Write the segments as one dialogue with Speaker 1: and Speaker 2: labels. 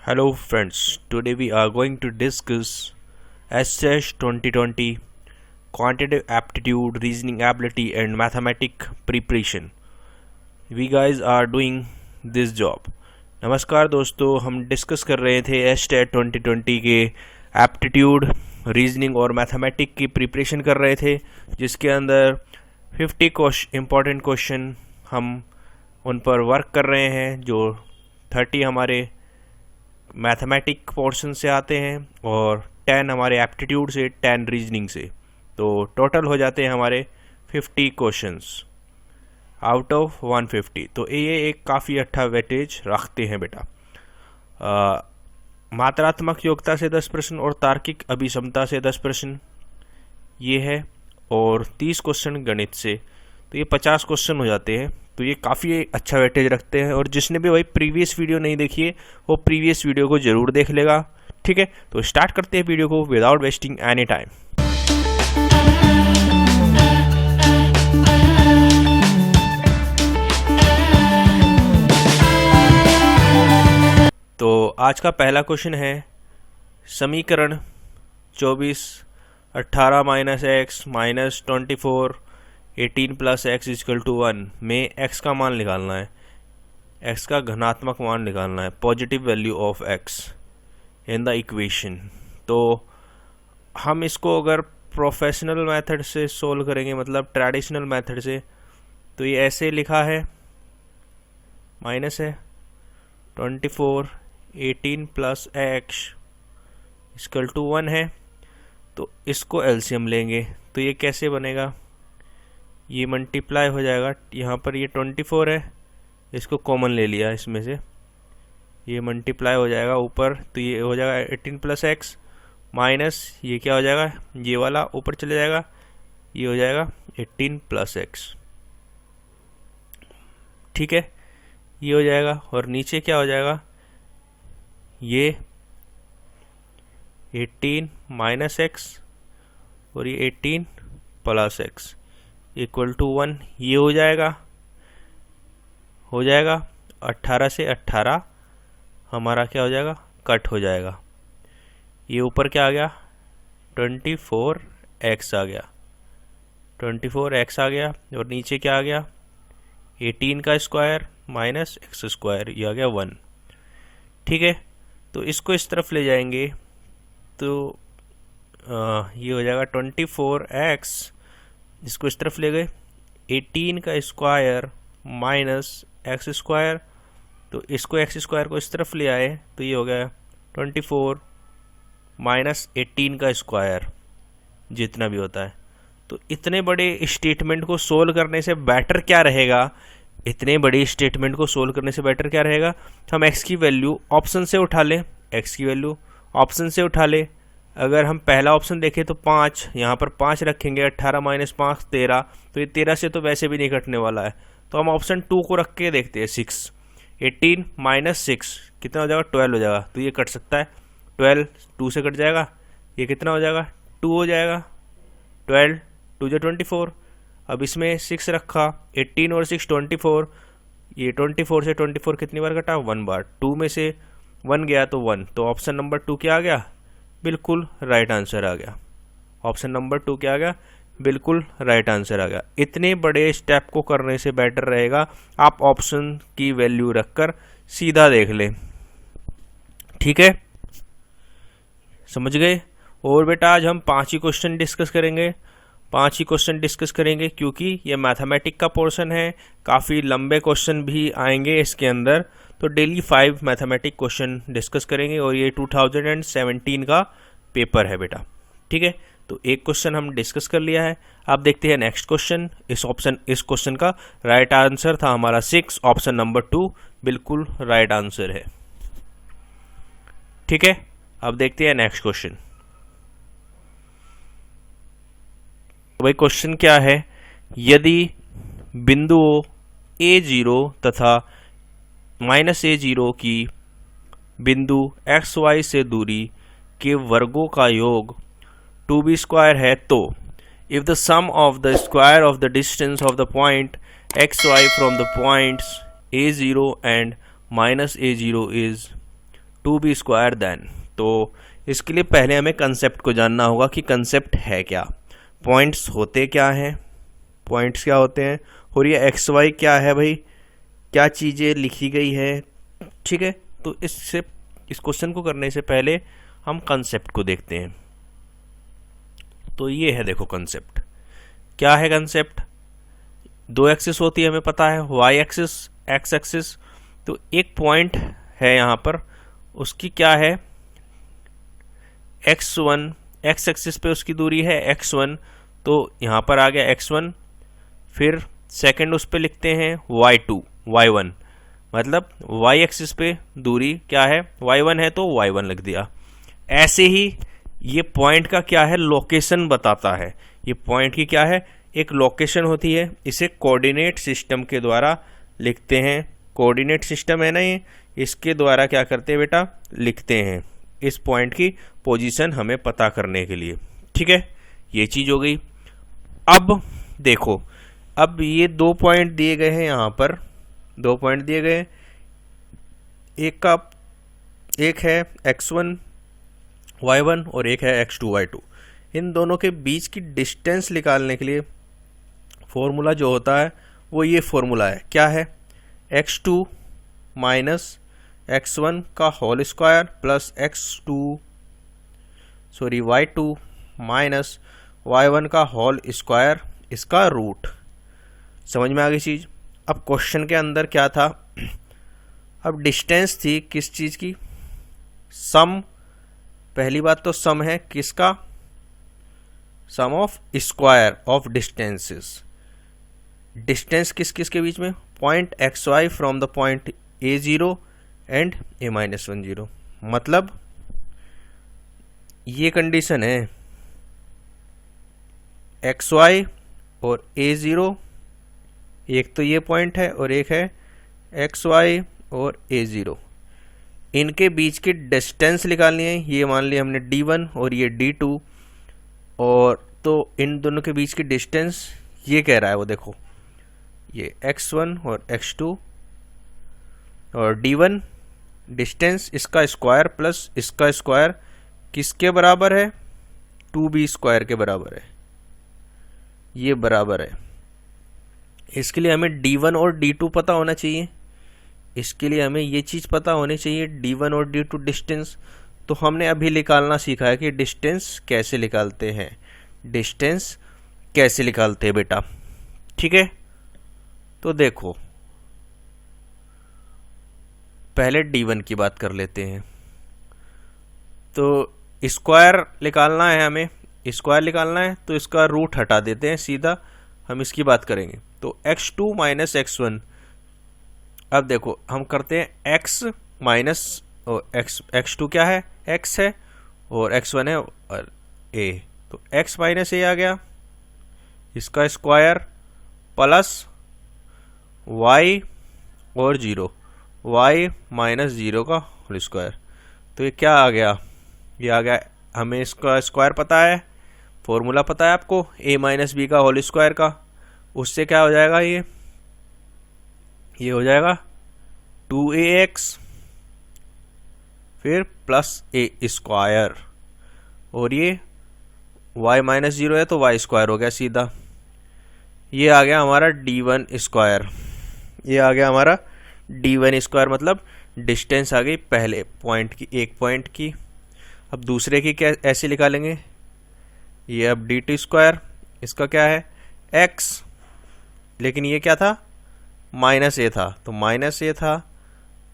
Speaker 1: Hello friends, today we are going to discuss SH 2020 Quantitative Aptitude, Reasoning Ability and Mathematic Preparation. We guys are doing this job. नमस्कार दोस्तों, हम discuss कर रहे थे STAT 2020 के aptitude, reasoning और mathematic की प्रिपरेशन कर रहे थे, जिसके अंदर 50 इम्पॉर्टेंट क्वेश्चन हम उन पर वर्क कर रहे हैं, जो 30 हमारे मैथमेटिक पोर्शन से आते हैं और 10 हमारे एप्टीट्यूड से, 10 रीजनिंग से। तो टोटल हो जाते हैं हमारे 50 क्वेश्चंस आउट ऑफ 150। तो ये एक काफ़ी अच्छा वेटेज रखते हैं बेटा। मात्रात्मक योग्यता से 10 प्रश्न और तार्किक अभिक्षमता से 10 प्रश्न ये है, और 30 क्वेश्चन गणित से, तो ये 50 क्वेश्चन हो जाते हैं। तो ये काफ़ी अच्छा वेटेज रखते हैं, और जिसने भी वही प्रीवियस वीडियो नहीं देखी है वो प्रीवियस वीडियो को ज़रूर देख लेगा। ठीक है, तो स्टार्ट करते हैं वीडियो को विदाउट वेस्टिंग एनी टाइम। तो आज का पहला क्वेश्चन है, समीकरण 24 18 minus X minus 24 18 plus X equal to 1 में x का मान निकालना है, x का घनात्मक मान निकालना है, positive value of x in the equation. तो हम इसको अगर प्रोफेशनल मेथड से सोल्व करेंगे, मतलब ट्रेडिशनल मेथड से, तो ये ऐसे लिखा है, माइनस है 24 18 प्लस एक्स इक्वल टू 1 है। तो इसको एलसीएम लेंगे, तो ये कैसे बनेगा, ये मल्टीप्लाई हो जाएगा, यहाँ पर ये 24 है, इसको कॉमन ले लिया इसमें से, ये मल्टीप्लाई हो जाएगा ऊपर, तो ये हो जाएगा 18 प्लस एक्स माइनस ये क्या हो जाएगा, ये वाला ऊपर चले जाएगा, ये हो जाएगा 18 प्लस एक्स। ठीक है, ये हो जाएगा, और नीचे क्या हो जाएगा, ये 18 माइनस एक्स और ये 18 प्लस एक्स इक्वल टू 1, ये हो जाएगा 18 से 18 हमारा क्या हो जाएगा, कट हो जाएगा। ये ऊपर क्या आ गया, 24x आ गया, 24x आ गया, और नीचे क्या आ गया, 18 का स्क्वायर माइनस एक्स स्क्वायर, ये आ गया 1। ठीक है, तो इसको इस तरफ ले जाएंगे, तो ये हो जाएगा 24x, इसको इस तरफ ले गए, 18 का स्क्वायर माइनस एक्स स्क्वायर, तो इसको एक्स स्क्वायर को इस तरफ ले आए, तो ये हो गया 24 माइनस 18 का स्क्वायर, जितना भी होता है। तो इतने बड़े स्टेटमेंट को सोल्व करने से बेटर क्या रहेगा, हम x की वैल्यू ऑप्शन से उठा लें, अगर हम पहला ऑप्शन देखें तो 5, यहाँ पर 5 रखेंगे, 18 माइनस 5 13, तो ये 13 से तो वैसे भी नहीं कटने वाला है, तो हम ऑप्शन 2 को रख के देखते हैं, 6 18 माइनस 6 कितना हो जाएगा, 12 हो जाएगा, तो ये कट सकता है, 12 2 से कट जाएगा, ये कितना हो जाएगा, 2 हो जाएगा, 12 2 जो 24, अब इसमें 6 रखा, 18 और 6 24, ये 24 से 24 कितनी बार कटा, 1 बार, 2 में से 1 गया तो 1, तो ऑप्शन नंबर 2 क्या आ गया, बिल्कुल राइट आंसर आ गया। ऑप्शन नंबर 2 क्या आ गया, बिल्कुल राइट आंसर आ गया। इतने बड़े स्टेप को करने से बेटर रहेगा आप ऑप्शन की वैल्यू रखकर सीधा देख लें। ठीक है, समझ गए। और बेटा आज हम 5 ही क्वेश्चन डिस्कस करेंगे, क्योंकि ये मैथमेटिक का पोर्शन है, काफ़ी लंबे क्वेश्चन भी आएंगे इसके अंदर, तो डेली 5 मैथमेटिक क्वेश्चन डिस्कस करेंगे, और ये 2017 का पेपर है बेटा। ठीक है, तो एक क्वेश्चन हम डिस्कस कर लिया है। आप देखते हैं नेक्स्ट क्वेश्चन। इस क्वेश्चन का राइट आंसर था हमारा 6, ऑप्शन नंबर 2 बिल्कुल राइट आंसर है। ठीक है, अब देखते हैं नेक्स्ट क्वेश्चन। वही क्वेश्चन क्या है, यदि बिंदुओं A0 तथा -A0 की बिंदु XY से दूरी के वर्गों का योग 2b² है, तो if the sum of the square of the distance of the point XY from the points A0 and -A0 is 2b² then. तो इसके लिए पहले हमें कंसेप्ट को जानना होगा कि कंसेप्ट है क्या, पॉइंट्स होते क्या हैं, पॉइंट्स क्या होते हैं, और ये एक्स वाई क्या है भाई, क्या चीज़ें लिखी गई है। ठीक है, तो इस क्वेश्चन को करने से पहले हम कंसेप्ट को देखते हैं। तो ये है, देखो कंसेप्ट क्या है। कंसेप्ट दो एक्सिस होती है, हमें पता है, वाई एक्सिस, एक्स एक्सिस। तो एक पॉइंट है यहाँ पर, उसकी क्या है, x1, एक्स एक्सिस पे उसकी दूरी है x1, तो यहाँ पर आ गया x1। फिर सेकंड उस पे लिखते हैं y2, y1, मतलब y एक्सिस पे दूरी क्या है, y1 है तो y1 लिख दिया। ऐसे ही ये पॉइंट का क्या है, लोकेशन बताता है। ये पॉइंट की क्या है, एक लोकेशन होती है, इसे कोऑर्डिनेट सिस्टम के द्वारा लिखते हैं। कोऑर्डिनेट सिस्टम है ना ये, इसके द्वारा क्या करते हैं बेटा, लिखते हैं इस पॉइंट की पोजीशन हमें पता करने के लिए। ठीक है, ये चीज़ हो गई। अब देखो, अब ये दो पॉइंट दिए गए हैं, यहाँ पर दो पॉइंट दिए गए हैं, एक है x1 y1 और एक है x2 y2। इन दोनों के बीच की डिस्टेंस निकालने के लिए फॉर्मूला जो होता है वो ये फॉर्मूला है, क्या है, x2 माइनस x1 का whole square plus y2 minus y1 का होल स्क्वायर, इसका रूट। समझ में आ गई चीज़। अब क्वेश्चन के अंदर क्या था, अब डिस्टेंस थी किस चीज़ की, सम। पहली बात तो सम है किसका, sum of square of distances. Distance किस किस के बीच में, point X Y from the point a0 and a-10। मतलब ये कंडीशन है, एक्स वाई और a0, एक तो ये पॉइंट है और एक है एक्स वाई और a0, इनके बीच की डिस्टेंस निकालनी है। ये मान लिया हमने d1 और ये d2, और तो इन दोनों के बीच की डिस्टेंस ये कह रहा है, वो देखो ये x1 और x2 और d1 डिस्टेंस, इसका स्क्वायर प्लस इसका स्क्वायर किसके बराबर है, 2b² के बराबर है, ये बराबर है। इसके लिए हमें d1 और d2 पता होना चाहिए, इसके लिए हमें ये चीज़ पता होनी चाहिए, d1 और d2 डिस्टेंस। तो हमने अभी निकालना सीखा है कि डिस्टेंस कैसे निकालते हैं, डिस्टेंस कैसे निकालते हैं बेटा। ठीक है, तो देखो पहले d1 की बात कर लेते हैं। तो स्क्वायर निकालना है, हमें स्क्वायर निकालना है, तो इसका रूट हटा देते हैं, सीधा हम इसकी बात करेंगे। तो x2 माइनस x1, अब देखो हम करते हैं x माइनस x2 क्या है, x है, और x1 है और a, तो x माइनस a आ गया, इसका स्क्वायर प्लस y और 0, y माइनस 0 का होल स्क्वायर। तो ये क्या आ गया, ये आ गया, हमें इसका स्क्वायर पता है, फॉर्मूला पता है आपको, a माइनस बी का होल स्क्वायर का, उससे क्या हो जाएगा, ये हो जाएगा 2ax फिर प्लस a स्क्वायर, और ये y माइनस 0 है तो y स्क्वायर हो गया सीधा। ये आ गया हमारा d1 स्क्वायर, ये आ गया हमारा d1 स्क्वायर, मतलब डिस्टेंस आ गई पहले पॉइंट की, एक पॉइंट की। अब दूसरे की क्या ऐसे निकालेंगे, ये अब d2 स्क्वायर, इसका क्या है x, लेकिन ये क्या था, माइनस a था, तो माइनस a था,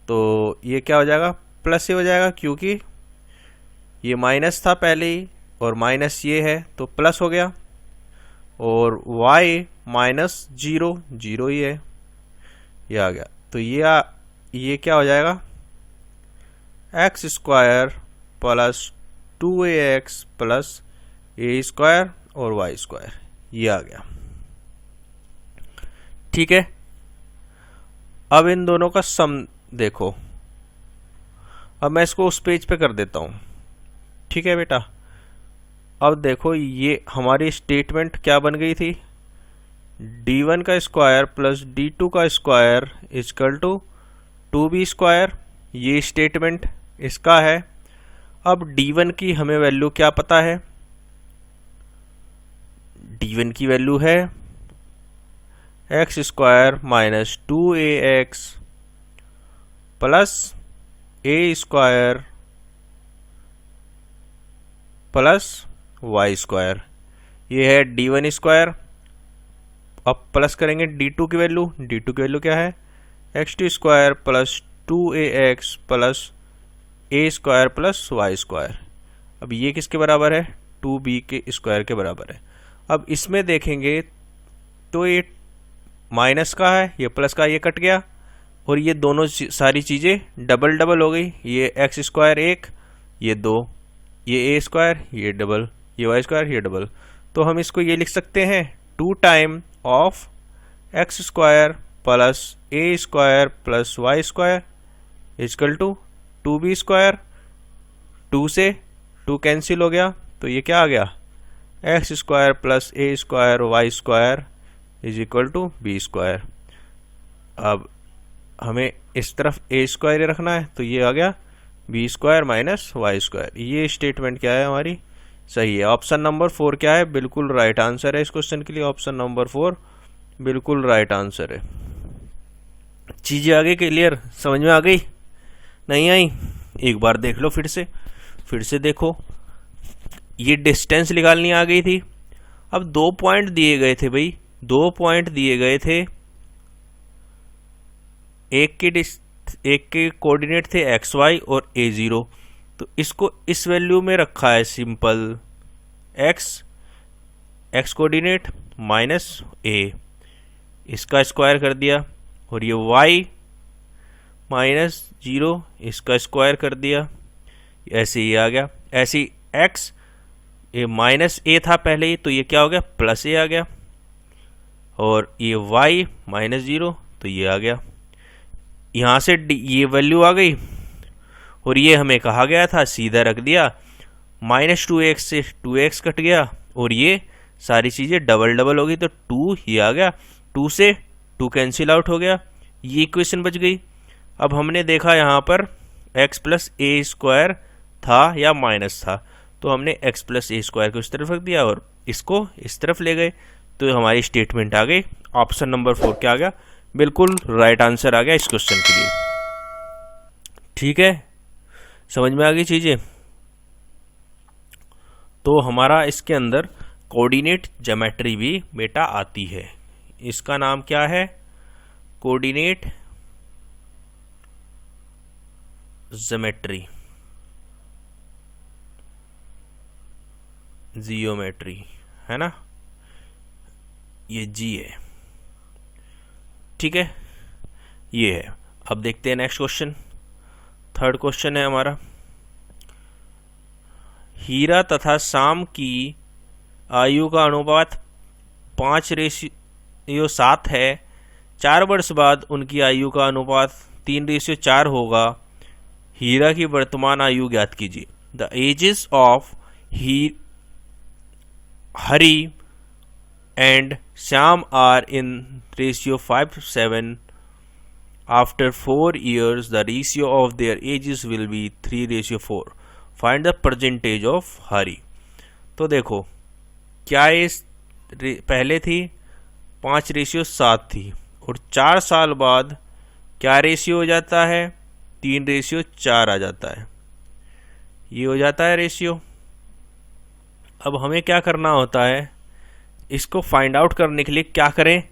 Speaker 1: तो ये क्या हो जाएगा, प्लस a हो जाएगा, क्योंकि ये माइनस था पहले ही और माइनस ये है तो प्लस हो गया, और y माइनस 0 ही है, ये आ गया। तो ये क्या हो जाएगा, x square plus 2ax plus a square और y स्क्वायर, ये आ गया। ठीक है, अब इन दोनों का सम देखो, अब मैं इसको उस पेज पे कर देता हूँ। ठीक है बेटा, अब देखो ये हमारी स्टेटमेंट क्या बन गई थी, d1 का स्क्वायर प्लस d2 का square equal to 2b square, ये स्टेटमेंट इसका है। अब d1 की हमें वैल्यू क्या पता है, d1 की वैल्यू है X square minus 2ax plus A square plus Y square. ये है d1 स्क्वायर। अब प्लस करेंगे d2 की वैल्यू, d2 की वैल्यू क्या है x2 square plus 2ax plus A square plus Y square. अब ये किसके बराबर है, 2b के स्क्वायर के बराबर है। अब इसमें देखेंगे तो ये माइनस का है, ये प्लस का, ये कट गया और ये दोनों सारी चीज़ें डबल डबल हो गई। ये एक्स स्क्वायर एक, ये दो, ये ए स्क्वायर, ये डबल, ये वाई स्क्वायर, ये डबल। तो हम इसको ये लिख सकते हैं 2 time of X square plus A square plus Y square equal to 2b square. 2 से 2 कैंसिल हो गया तो ये क्या आ गया, X square plus A square Y square is equal to B square. अब हमें इस तरफ ए स्क्वायर रखना है तो ये आ गया B square minus Y square. ये स्टेटमेंट क्या है हमारी, सही है। ऑप्शन नंबर 4 क्या है, बिल्कुल राइट आंसर है इस क्वेश्चन के लिए। ऑप्शन नंबर 4 बिल्कुल राइट आंसर है। चीज़ें आ गई क्लियर, समझ में आ गई, नहीं आई? एक बार देख लो फिर से देखो। ये डिस्टेंस निकालनी आ गई थी। अब 2 पॉइंट दिए गए थे भाई, 2 पॉइंट दिए गए थे। एक के कोऑर्डिनेट थे एक्स वाई और a0। तो इसको इस वैल्यू में रखा है simple, x coordinate minus a, इसका स्क्वायर कर दिया, और ये y माइनस 0, इसका स्क्वायर कर दिया, ऐसे ही आ गया। ऐसे ही x, ये माइनस a था पहले ही तो ये क्या हो गया प्लस a आ गया, और ये y माइनस 0 तो ये आ गया। यहाँ से ये वैल्यू आ गई और ये हमें कहा गया था सीधा रख दिया, माइनस 2x से 2x कट गया और ये सारी चीज़ें डबल डबल हो गई तो 2 ये आ गया, 2 से 2 कैंसिल आउट हो गया, ये इक्वेशन बच गई। अब हमने देखा यहाँ पर x प्लस ए स्क्वायर था या माइनस था, तो हमने x प्लस ए स्क्वायर को इस तरफ रख दिया और इसको इस तरफ ले गए, तो हमारी स्टेटमेंट आ गई। ऑप्शन नंबर 4 क्या आ गया, बिल्कुल राइट आंसर आ गया इस क्वेश्चन के लिए। ठीक है, समझ में आ गई चीज़ें। तो हमारा इसके अंदर कोऑर्डिनेट ज्योमेट्री भी बेटा आती है। इसका नाम क्या है, कोऑर्डिनेट ज्योमेट्री, जियोमेट्री है ना, ये जी है। ठीक है, ये है। अब देखते हैं नेक्स्ट क्वेश्चन। थर्ड क्वेश्चन है हमारा, हीरा तथा शाम की आयु का अनुपात 5:7 है। 4 वर्ष बाद उनकी आयु का अनुपात 3:4 होगा। हीरा की वर्तमान आयु ज्ञात कीजिए। The ages of Hari and Shyam are in ratio 5:7. After 4 years, the ratio of their ages will be 3:4. Find the percentage of Hari. तो देखो क्या ये पहले थी 5:7 थी और 4 साल बाद क्या रेशियो हो जाता है, 3:4 आ जाता है, ये हो जाता है रेशियो। अब हमें क्या करना होता है, इसको फाइंड आउट करने के लिए क्या करें,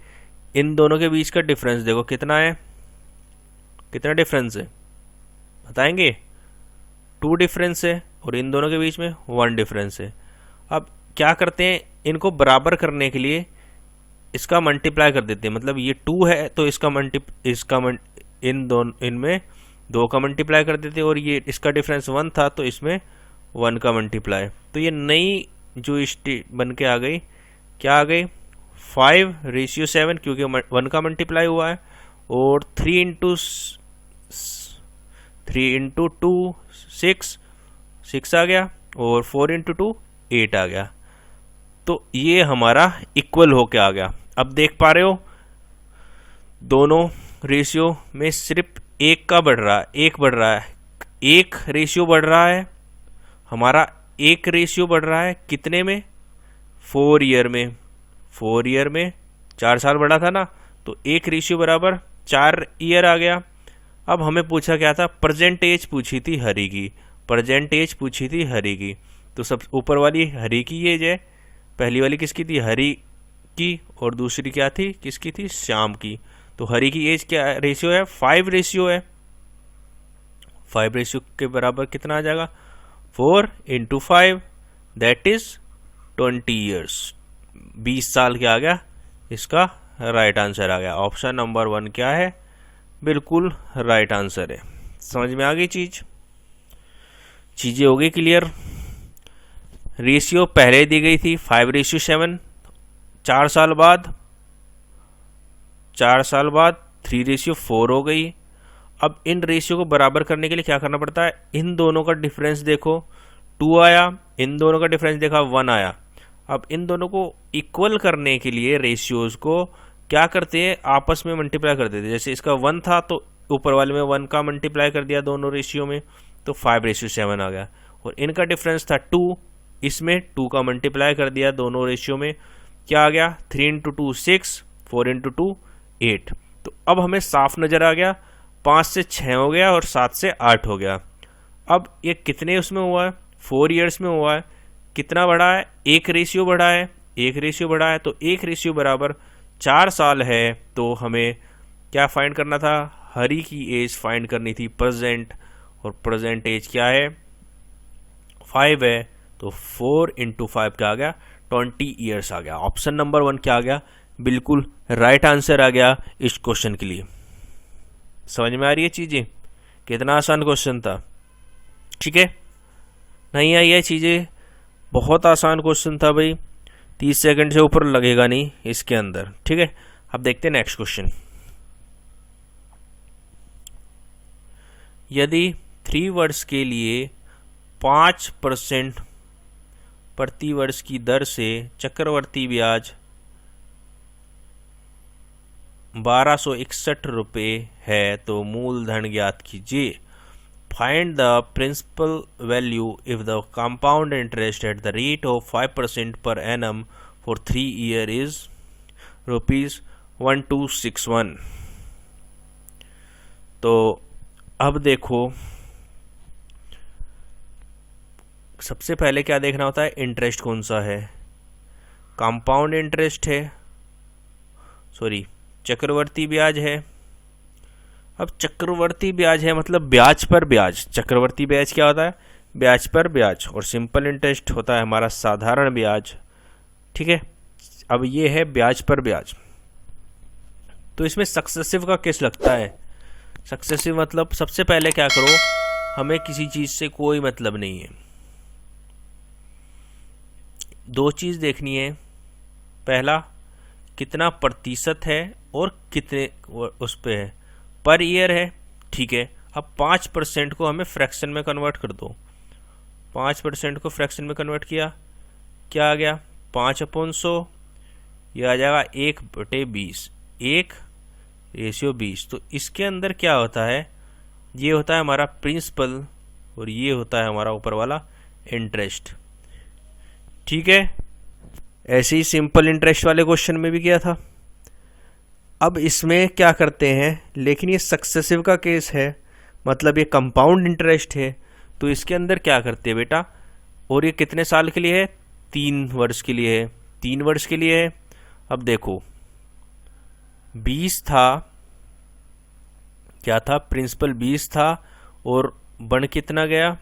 Speaker 1: इन दोनों के बीच का डिफरेंस देखो कितना है, कितना डिफरेंस है बताएंगे, 2 डिफरेंस है और इन दोनों के बीच में 1 डिफरेंस है। अब क्या करते हैं, इनको बराबर करने के लिए इसका मल्टीप्लाई कर देते हैं, मतलब ये 2 है तो इनमें 2 का मल्टीप्लाई कर देते हैं, और ये इसका डिफरेंस 1 था तो इसमें 1 का मल्टीप्लाई। तो ये नई जो बन के आ गई, क्या आ गई 5:7 क्योंकि 1 का मल्टीप्लाई हुआ है, और 3 इंटू 2 6 आ गया, और 4 इंटू 2 8 आ गया। तो ये हमारा इक्वल होके आ गया। अब देख पा रहे हो दोनों रेशियो में सिर्फ एक बढ़ रहा है, एक रेशियो बढ़ रहा है हमारा, एक रेशियो बढ़ रहा है कितने में, 4 ईयर में। 4 ईयर में 4 साल बढ़ा था ना, तो एक रेशियो बराबर 4 ईयर आ गया। अब हमें पूछा क्या था, प्रेजेंट एज पूछी थी हरी की, प्रेजेंट एज पूछी थी हरी की। तो सब ऊपर वाली हरी की एज है, पहली वाली किसकी थी, हरी की, और दूसरी क्या थी, किसकी थी, श्याम की। तो हरी की एज क्या रेशियो है, 5 रेशियो है। 5 रेशियो के बराबर कितना आ जाएगा, 4 इंटू 5 दैट इज 20 ईयर्स। 20 साल क्या आ गया, इसका राइट आंसर आ गया। ऑप्शन नंबर 1 क्या है, बिल्कुल राइट आंसर है। समझ में आ गई चीज़ें हो गई क्लियर। रेशियो पहले दी गई थी 5:7, 4 साल बाद 3:4 हो गई। अब इन रेशियो को बराबर करने के लिए क्या करना पड़ता है, इन दोनों का डिफरेंस देखो 2 आया, इन दोनों का डिफरेंस देखा 1 आया। अब इन दोनों को इक्वल करने के लिए रेशियोज को क्या करते हैं, आपस में मल्टीप्लाई कर देते हैं। जैसे इसका 1 था तो ऊपर वाले में 1 का मल्टीप्लाई कर दिया दोनों रेशियो में, तो 5:7 आ गया। और इनका डिफरेंस था 2, इसमें 2 का मल्टीप्लाई कर दिया दोनों रेशियो में, क्या आ गया, 3 इंटू 2 6, 4 इंटू 2 8। तो अब हमें साफ नज़र आ गया, 5 से 6 हो गया और 7 से 8 हो गया। अब ये कितने उसमें हुआ है, 4 ईयर्स में हुआ है। कितना बढ़ा है, एक रेशियो बढ़ा है, एक रेशियो बढ़ा है, तो एक रेशियो बराबर 4 साल है। तो हमें क्या फाइंड करना था, हरी की एज फाइंड करनी थी प्रेजेंट, और प्रेजेंट एज क्या है, 5 है। तो 4 इंटू 5 क्या आ गया, 20 ईयर्स आ गया। ऑप्शन नंबर 1 क्या आ गया, बिल्कुल राइट आंसर आ गया इस क्वेश्चन के लिए। समझ में आ रही है चीज़ें, कितना आसान क्वेश्चन था, ठीक है। नहीं आई है चीज़ें, बहुत आसान क्वेश्चन था भाई, 30 सेकंड से ऊपर लगेगा नहीं इसके अंदर, ठीक है। अब देखते हैं नेक्स्ट क्वेश्चन। यदि 3 वर्ष के लिए 5% प्रति वर्ष की दर से चक्रवर्ती ब्याज 1261 रुपये है तो मूलधन ज्ञात कीजिए। Find the principal value if the compound interest at the rate of 5% per annum for 3 year is ₹1261। तो अब देखो, सबसे पहले क्या देखना होता है, इंटरेस्ट कौन सा है, कंपाउंड इंटरेस्ट है, सॉरी चक्रवर्ती ब्याज है। अब चक्रवर्ती ब्याज है मतलब ब्याज पर ब्याज, चक्रवर्ती ब्याज क्या होता है, ब्याज पर ब्याज, और सिंपल इंटरेस्ट होता है हमारा साधारण ब्याज, ठीक है। अब ये है ब्याज पर ब्याज, तो इसमें सक्सेसिव का केस लगता है। सक्सेसिव मतलब सबसे पहले क्या करो, हमें किसी चीज़ से कोई मतलब नहीं है, 2 चीज़ देखनी है, पहला कितना प्रतिशत है और कितने उस पे है, पर ईयर है, ठीक है। अब 5% को हमें फ्रैक्शन में कन्वर्ट कर दो, 5% को फ्रैक्शन में कन्वर्ट किया, क्या आ गया, 5/100, यह आ जाएगा 1/20, 1:20। तो इसके अंदर क्या होता है, ये होता है हमारा प्रिंसिपल और ये होता है हमारा ऊपर वाला इंटरेस्ट, ठीक है। ऐसे ही सिंपल इंटरेस्ट वाले क्वेश्चन में भी किया था। अब इसमें क्या करते हैं, लेकिन ये सक्सेसिव का केस है, मतलब ये कंपाउंड इंटरेस्ट है, तो इसके अंदर क्या करते हैं बेटा, और ये कितने साल के लिए है, 3 वर्ष के लिए है, 3 वर्ष के लिए है। अब देखो 20 था, क्या था, प्रिंसिपल 20 था, और बन कितना गया,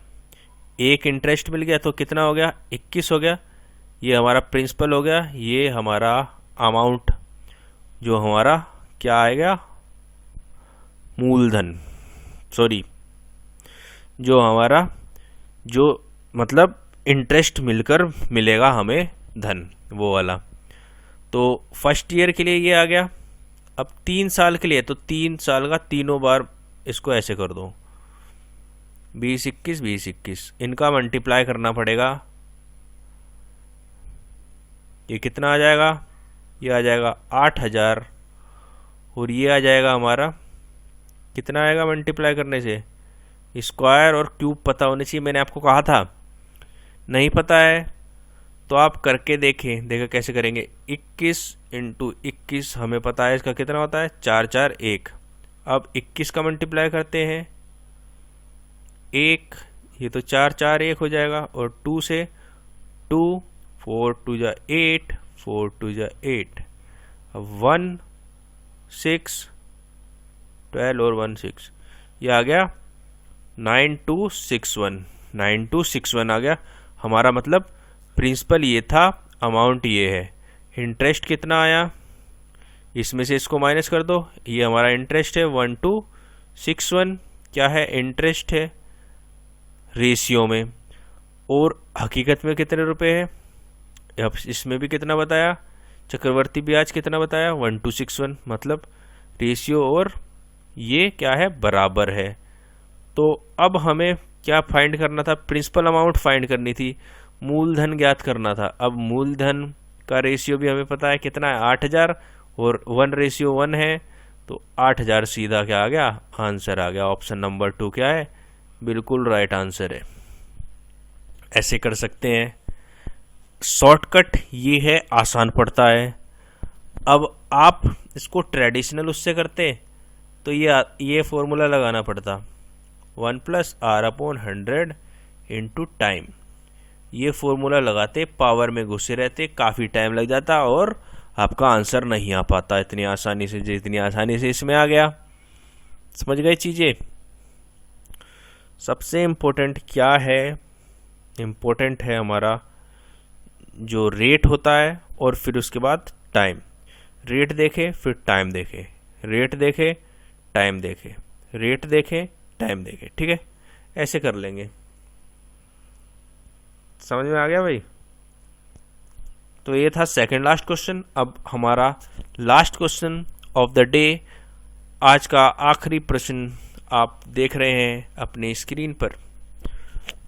Speaker 1: 1 इंटरेस्ट मिल गया, तो कितना हो गया, 21 हो गया। ये हमारा प्रिंसिपल हो गया, ये हमारा अमाउंट जो हमारा क्या आएगा, मूलधन, सॉरी जो हमारा जो मतलब इंटरेस्ट मिलकर मिलेगा हमें धन, वो वाला। तो फर्स्ट ईयर के लिए ये आ गया। अब 3 साल के लिए, तो 3 साल का तीनों बार इसको ऐसे कर दो, 20-21 20-21, इनका मल्टीप्लाई करना पड़ेगा। ये कितना आ जाएगा, ये आ जाएगा 8000, और ये आ जाएगा हमारा कितना आएगा मल्टीप्लाई करने से, स्क्वायर और क्यूब पता होने चाहिए, मैंने आपको कहा था। नहीं पता है तो आप करके देखें, देखो कैसे करेंगे। 21 इंटू 21 हमें पता है इसका कितना होता है, 4 4 1। अब 21 का मल्टीप्लाई करते हैं 1, ये तो 4 4 1 हो जाएगा, और 2 से 2, 4 2 जा 8, 4 2 जा 8। अब 1 6 12 और 1 6, ये आ गया 9261। 9261 आ गया हमारा, मतलब प्रिंसिपल ये था, अमाउंट ये है। इंटरेस्ट कितना आया, इसमें से इसको माइनस कर दो, ये हमारा इंटरेस्ट है 1261। क्या है, इंटरेस्ट है रेशियो में, और हकीकत में कितने रुपए है, अब इसमें भी कितना बताया, चक्रवर्ती ब्याज कितना बताया 1261, मतलब रेशियो और ये क्या है, बराबर है। तो अब हमें क्या फाइंड करना था, प्रिंसिपल अमाउंट फाइंड करनी थी, मूलधन ज्ञात करना था। अब मूलधन का रेशियो भी हमें पता है कितना है, 8000, और 1:1 है, तो 8000 सीधा क्या आ गया, आंसर आ गया। ऑप्शन नंबर 2 क्या है, बिल्कुल राइट आंसर है। ऐसे कर सकते हैं, शॉर्टकट ये है, आसान पड़ता है। अब आप इसको ट्रेडिशनल उससे करते तो ये फॉर्मूला लगाना पड़ता, 1+r/100 इंटू टाइम। ये फॉर्मूला लगाते पावर में घुसे रहते, काफ़ी टाइम लग जाता और आपका आंसर नहीं आ पाता इतनी आसानी से, जितनी आसानी से इसमें आ गया। समझ गए चीज़ें। सबसे इम्पोर्टेंट क्या है, इम्पोर्टेंट है हमारा जो रेट होता है, और फिर उसके बाद टाइम। रेट देखे फिर टाइम देखे, रेट देखे टाइम देखे, रेट देखे टाइम देखे, ठीक है, ऐसे कर लेंगे। समझ में आ गया भाई। तो ये था सेकंड लास्ट क्वेश्चन। अब हमारा last question of the day, आज का आखिरी प्रश्न आप देख रहे हैं अपनी स्क्रीन पर।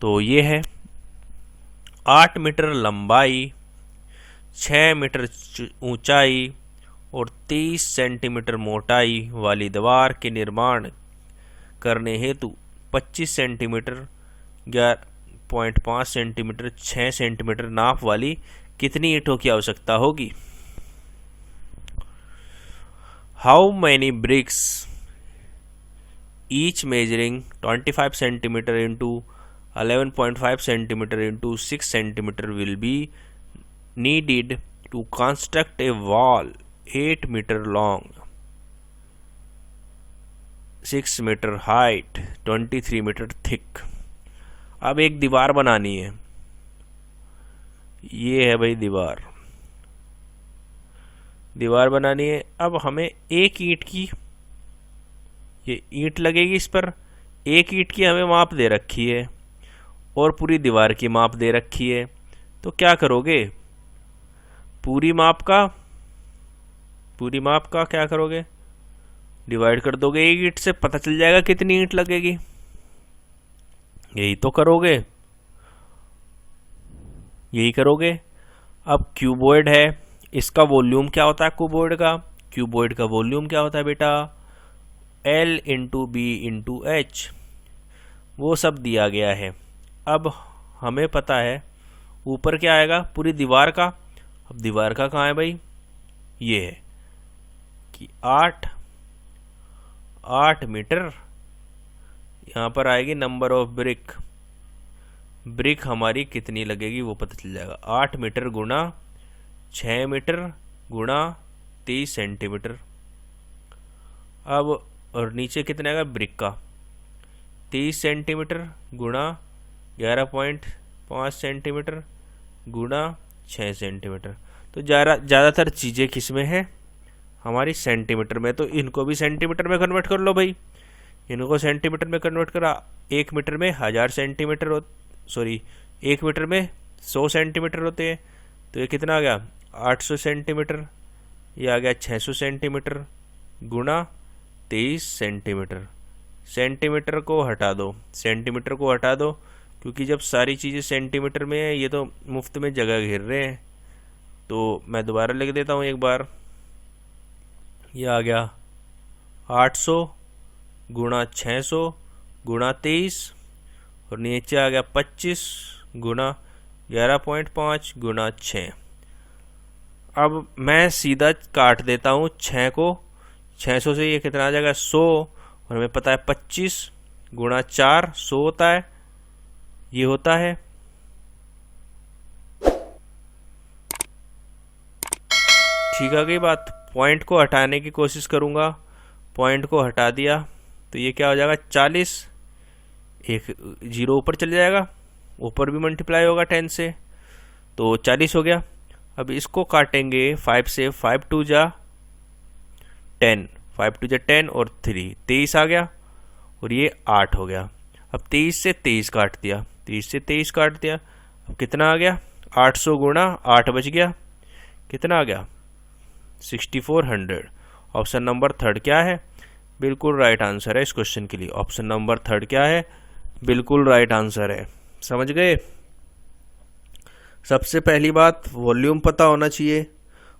Speaker 1: तो ये है, 8 मीटर लंबाई, 6 मीटर ऊंचाई और 30 सेंटीमीटर मोटाई वाली दीवार के निर्माण करने हेतु 25 सेंटीमीटर, 11.5 सेंटीमीटर, 6 सेंटीमीटर नाप वाली कितनी ईंटों की आवश्यकता होगी। How many bricks each measuring 25 centimetre into 11.5 centimetre into 6 centimetre will be needed to construct a wall 8 metre long, 6 metre height, 23 metre thick. अब एक दीवार बनानी है, ये है भाई दीवार बनानी है। अब हमें एक ईंट की, ये ईंट लगेगी इस पर, एक ईंट की हमें माप दे रखी है और पूरी दीवार की माप दे रखी है। तो क्या करोगे, पूरी माप का क्या करोगे, डिवाइड कर दोगे एक ईंट से, पता चल जाएगा कितनी ईंट लगेगी। यही तो करोगे, यही करोगे। अब क्यूबॉइड है, इसका वॉल्यूम क्या होता है क्यूबॉइड का, क्यूबॉइड का वॉल्यूम क्या होता है बेटा, L into B into H, वो सब दिया गया है। अब हमें पता है ऊपर क्या आएगा, पूरी दीवार का। अब दीवार का कहाँ है भाई, ये है कि 8 मीटर, यहाँ पर आएगी नंबर ऑफ ब्रिक हमारी कितनी लगेगी वो पता चल जाएगा। 8 मीटर गुणा 6 मीटर गुणा 30 सेंटीमीटर। अब और नीचे कितना आएगा ब्रिक का, 30 सेंटीमीटर गुणा 11.5 सेंटीमीटर गुणा 6 सेंटीमीटर। तो ज़्यादातर चीज़ें किस में है, हमारी सेंटीमीटर में। तो इनको भी सेंटीमीटर में कन्वर्ट कर लो भाई, इनको सेंटीमीटर में कन्वर्ट करा। 1 मीटर में 1000 सेंटीमीटर 1 मीटर में 100 सेंटीमीटर होते हैं। तो ये कितना आ गया 800 सेंटीमीटर, ये आ गया 600 सेंटीमीटर गुणा 23 सेंटीमीटर। सेंटीमीटर को हटा दो, सेंटीमीटर को हटा दो, क्योंकि जब सारी चीज़ें सेंटीमीटर में है, ये तो मुफ्त में जगह घेर रहे हैं। तो मैं दोबारा लिख देता हूँ एक बार, ये आ गया 800 गुणा 600 गुणा 23 और नीचे आ गया 25 गुणा 11.5 गुणा 6। अब मैं सीधा काट देता हूँ 6 को, 600 से ये कितना आ जाएगा 100, और हमें पता है 25 गुणा 4 100 होता है, ये होता है। ठीक आ गई बात। पॉइंट को हटाने की कोशिश करूँगा, पॉइंट को हटा दिया तो ये क्या हो जाएगा 40, एक जीरो ऊपर चले जाएगा, ऊपर भी मल्टीप्लाई होगा 10 से, तो 40 हो गया। अब इसको काटेंगे 5 से, 5 2 जा 10, 5 2 जा 10 और 3 23 आ गया, और ये 8 हो गया। अब 23 से 23 काट दिया, 23 से 23 काट दिया, अब कितना आ गया 800 गुणा 8 बच गया, कितना आ गया 6400। ऑप्शन नंबर थर्ड क्या है, बिल्कुल राइट आंसर है इस क्वेश्चन के लिए। ऑप्शन नंबर थर्ड क्या है, बिल्कुल राइट आंसर है। समझ गए। सबसे पहली बात वॉल्यूम पता होना चाहिए,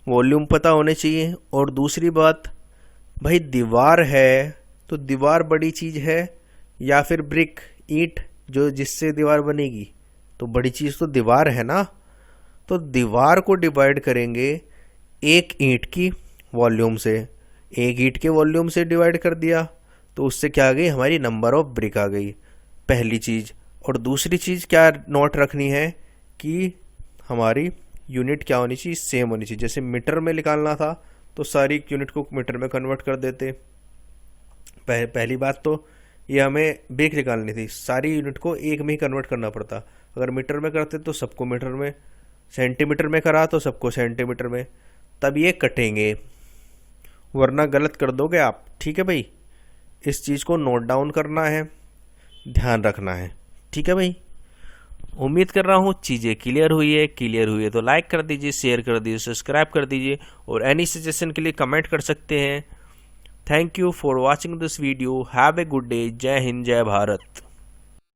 Speaker 1: वॉल्यूम पता होने चाहिए। और दूसरी बात भाई दीवार है तो दीवार बड़ी चीज़ है या फिर ब्रिक ईंट जो जिससे दीवार बनेगी, तो बड़ी चीज़ तो दीवार है ना। तो दीवार को डिवाइड करेंगे एक ईंट की वॉल्यूम से, एक ईंट के वॉल्यूम से डिवाइड कर दिया तो उससे क्या आ गई हमारी नंबर ऑफ ब्रिक आ गई, पहली चीज़। और दूसरी चीज़ क्या नोट रखनी है कि हमारी यूनिट क्या होनी चाहिए, सेम होनी चाहिए। जैसे मीटर में निकालना था तो सारी यूनिट को मीटर में कन्वर्ट कर देते। पहली बात तो ये हमें ब्रिक निकालनी थी, सारी यूनिट को एक में ही कन्वर्ट करना पड़ता। अगर मीटर में करते तो सबको मीटर में, सेंटीमीटर में करा तो सबको सेंटीमीटर में, तब ये कटेंगे, वरना गलत कर दोगे आप। ठीक है भाई, इस चीज़ को नोट डाउन करना है, ध्यान रखना है। ठीक है भाई, उम्मीद कर रहा हूँ चीज़ें क्लियर हुई है। क्लियर हुई है तो लाइक कर दीजिए, शेयर कर दीजिए, सब्सक्राइब कर दीजिए, और एनी सजेशन के लिए कमेंट कर सकते हैं। Thank you for watching this video. Have a good day. जय हिंद, जय भारत।